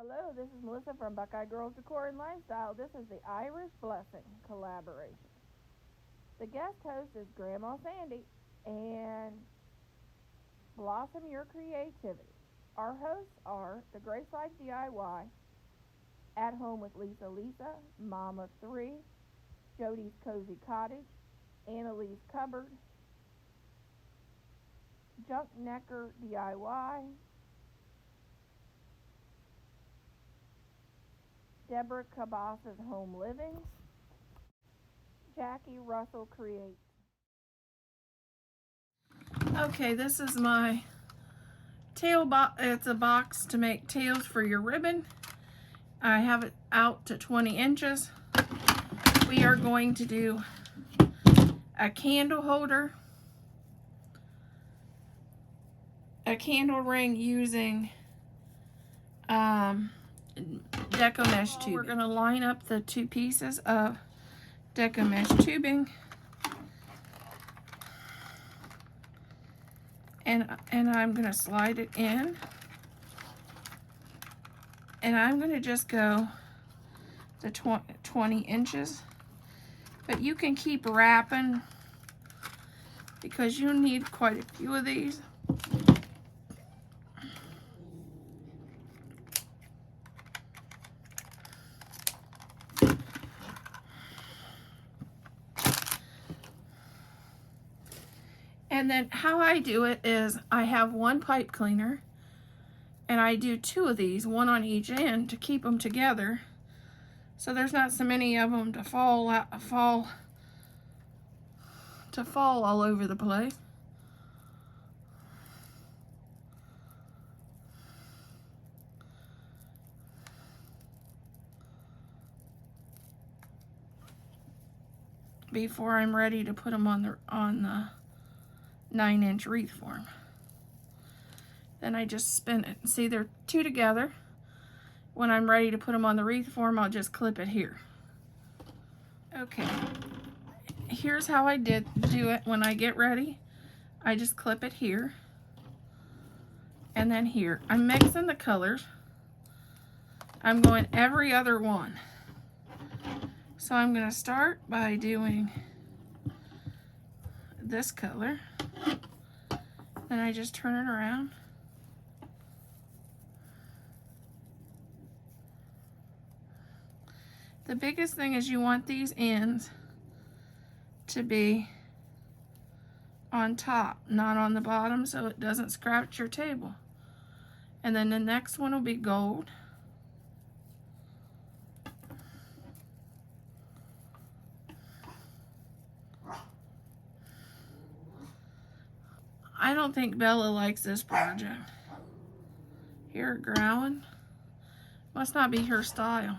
Hello, this is Melissa from Buckeye Girls Decor and Lifestyle. This is the Irish Blessing collaboration. The guest host is Grandma Sandy and Blossom Your Creativity. Our hosts are the Grace Life DIY, At Home with Lisa, Mom of Three, Jody's Cozy Cottage, Annalise Cupboard, Junk Necker DIY, Deborah Cabas's Home Living, Jackie Russell Creates. Okay, this is my tail box. It's a box to make tails for your ribbon. I have it out to 20 inches. We are going to do a candle holder, a candle ring using deco mesh tubing. We're going to line up the two pieces of deco mesh tubing, and I'm going to slide it in, and I'm going to just go the 20 inches, but you can keep wrapping because you need quite a few of these. And then how I do it is I have one pipe cleaner and I do two of these, one on each end, to keep them together so there's not so many of them to fall all over the place. Before I'm ready to put them on the 9-inch wreath form. Then I just spin it. See, they're two together. When I'm ready to put them on the wreath form, I'll just clip it here. Okay, here's how I do it when I get ready. I just clip it here and then here. I'm mixing the colors. I'm going every other one. So I'm going to start by doing this color. Then I just turn it around. The biggest thing is you want these ends to be on top, not on the bottom, so it doesn't scratch your table. And then the next one will be gold. I don't think Bella likes this project. Hear her growling? Must not be her style.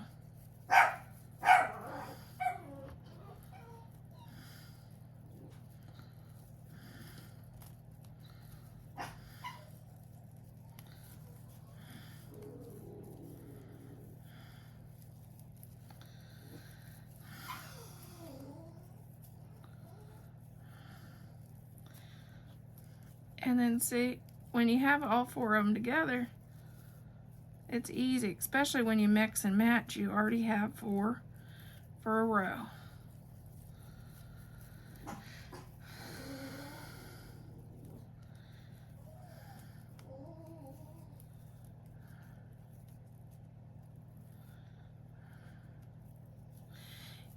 And then see, when you have all four of them together, it's easy, especially when you mix and match. You already have four for a row.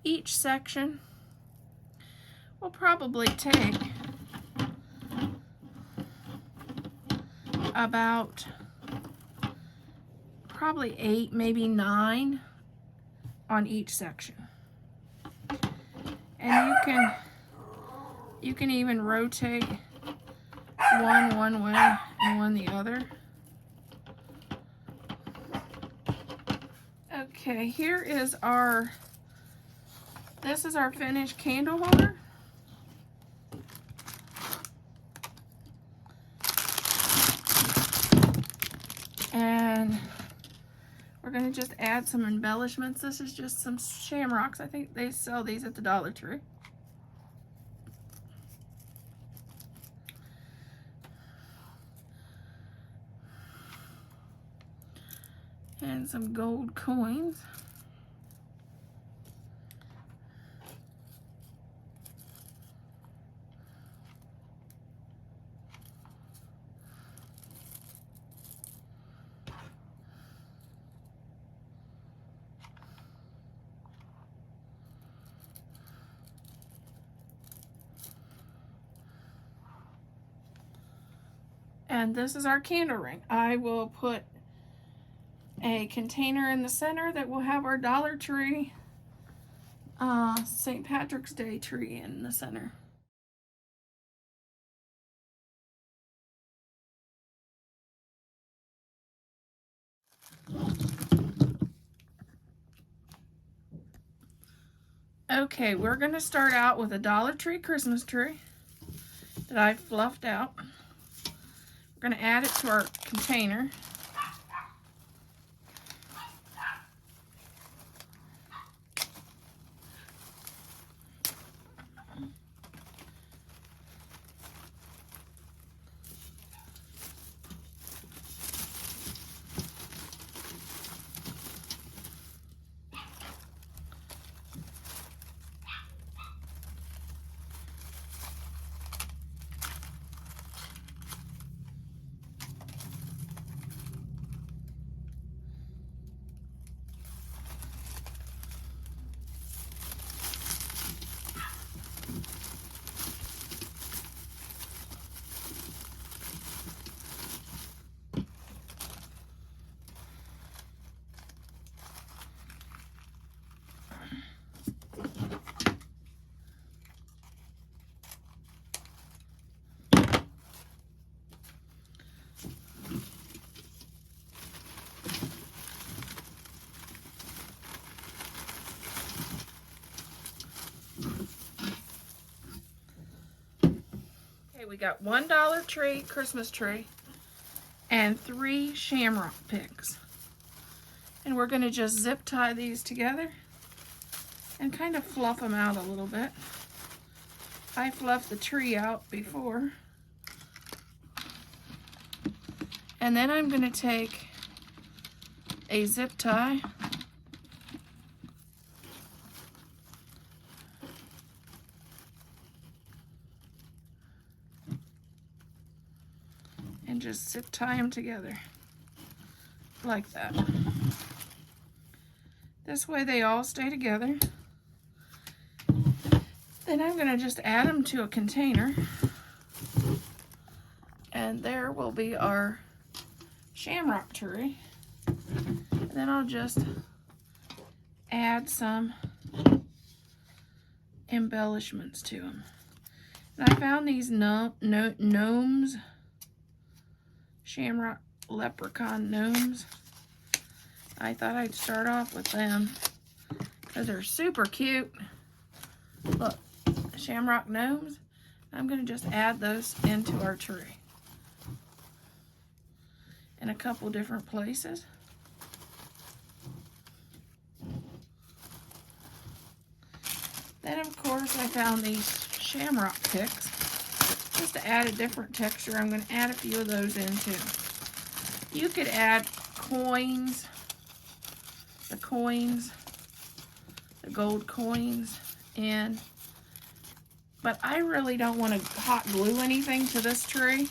Each section will probably take about probably 8, maybe 9 on each section. And you can even rotate one way and one the other. Okay, here is this is our finished candle holder. And we're going to just add some embellishments. This is just some shamrocks. I think they sell these at the Dollar Tree. And some gold coins. And this is our candle ring. I will put a container in the center that will have our Dollar Tree St. Patrick's Day tree in the center. Okay, we're going to start out with a Dollar Tree Christmas tree that I've fluffed out. We're going to add it to our container. We got one Dollar Tree Christmas tree and 3 shamrock picks. And we're going to just zip tie these together and kind of fluff them out a little bit. I fluffed the tree out before. And then I'm going to take a zip tie and just zip tie them together like that. This way they all stay together. Then I'm going to just add them to a container, and there will be our shamrock tree. And then I'll just add some embellishments to them. And I found these gnomes, shamrock leprechaun gnomes. I thought I'd start off with them because they're super cute. Look, shamrock gnomes. I'm going to just add those into our tree in a couple different places. Then of course I found these shamrock picks. Just to add a different texture, I'm going to add a few of those in too. You could add coins, the gold coins in, but I really don't want to hot glue anything to this tree,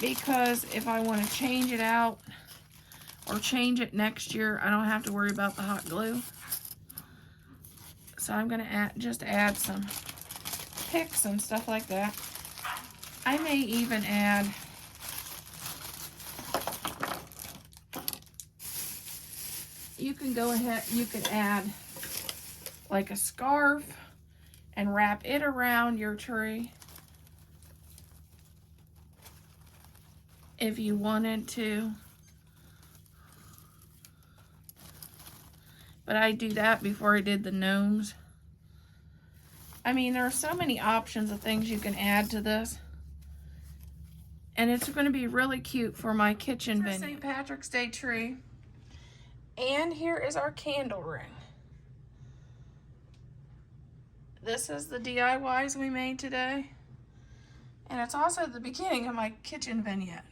because if I want to change it out or change it next year, I don't have to worry about the hot glue. So I'm going to just add some picks and stuff like that. I may even add you could add like a scarf and wrap it around your tree if you wanted to. But I do that before I did the gnomes. I mean, there are so many options of things you can add to this. And it's going to be really cute for my kitchen venue. St. Patrick's Day tree. And here is our candle ring. This is the DIYs we made today. And it's also the beginning of my kitchen vignette.